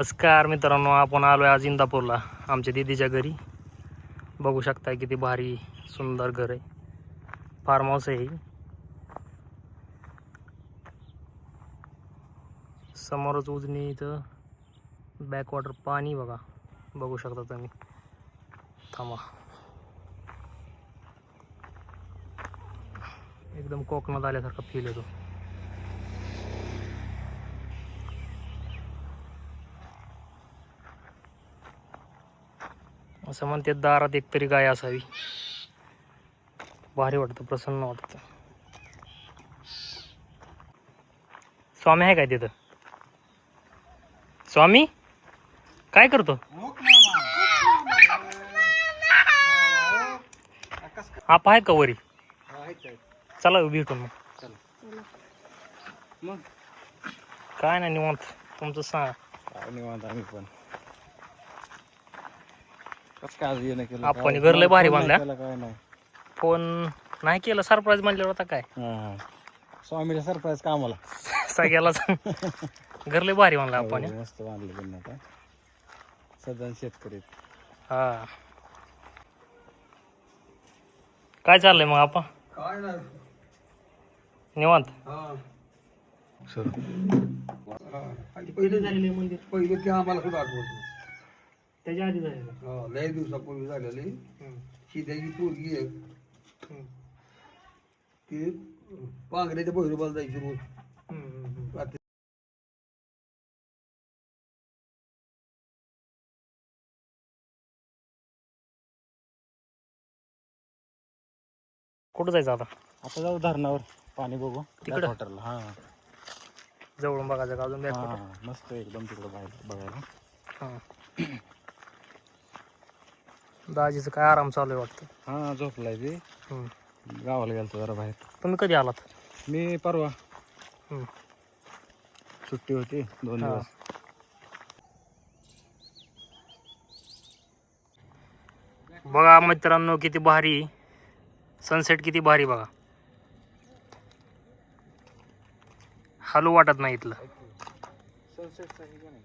नमस्कार मित्रांनो, आपण आलो आहे आज इंदापूरला आमच्या दीदीच्या घरी. बघू शकता किती भारी सुंदर घर आहे, फार्म हाऊस आहे. समोरच उजनी इथं बॅकवॉटर पाणी बघा, बघू शकता तुम्ही. थांबा, एकदम कोकणात आल्यासारखा फील येतो. असं म्हणते दारात एकतरी गाय असावी, भारी वाटतं, प्रसन्न वाटतं. स्वामी आहे काय तिथं? स्वामी काय करतो? आप आहेत का वरी? चला भेटून मग. काय नाही, निवांत. तुमचं सांगा. निवांत आम्ही पण. आपण घर लय भारी बांधल्या. काय नाही, फोन नाही केलं, सरप्राईज म्हणल्यावर आता काय. स्वामीला सरप्राईज कामाला सगळ्यालाच घर लय भारी बांधलं आपण. मस्त बांधलं त्यांनी आता. सदन शेतकरी. हा, काय चाललंय मग आपण? काय नाही, निवांत. पहिले झालेले मंदिर, पहिले ते आम्हाला सुद्धा आठवत. त्याच्या आधी झालेलं लय दिवसापूर्वी झालेली. सीताची पोरगी आहे, ती पांगऱ्याच्या भैरोबाला जायची रोज. कुठं जायचं आता? आता जाऊ धरणावर, पाणी बघू तिकडं? हॉटेलला. हा, जवळून बघायचं का अजून? हा, मस्त एकदम तिकडं बाहेर बघायला. हा, दाजीचं काय आराम चालू आहे वाटतं. हा, झोपलाय ते. गावाला गेलतो जरा बाहेर. तुम्ही कधी आलात? मी परवा, सुट्टी होती 2 दिवस. बघा मित्रांनो, किती भारी सनसेट, किती भारी बघा. हलू वाटत नाही इथलं. सनसेटचा हे का नाही.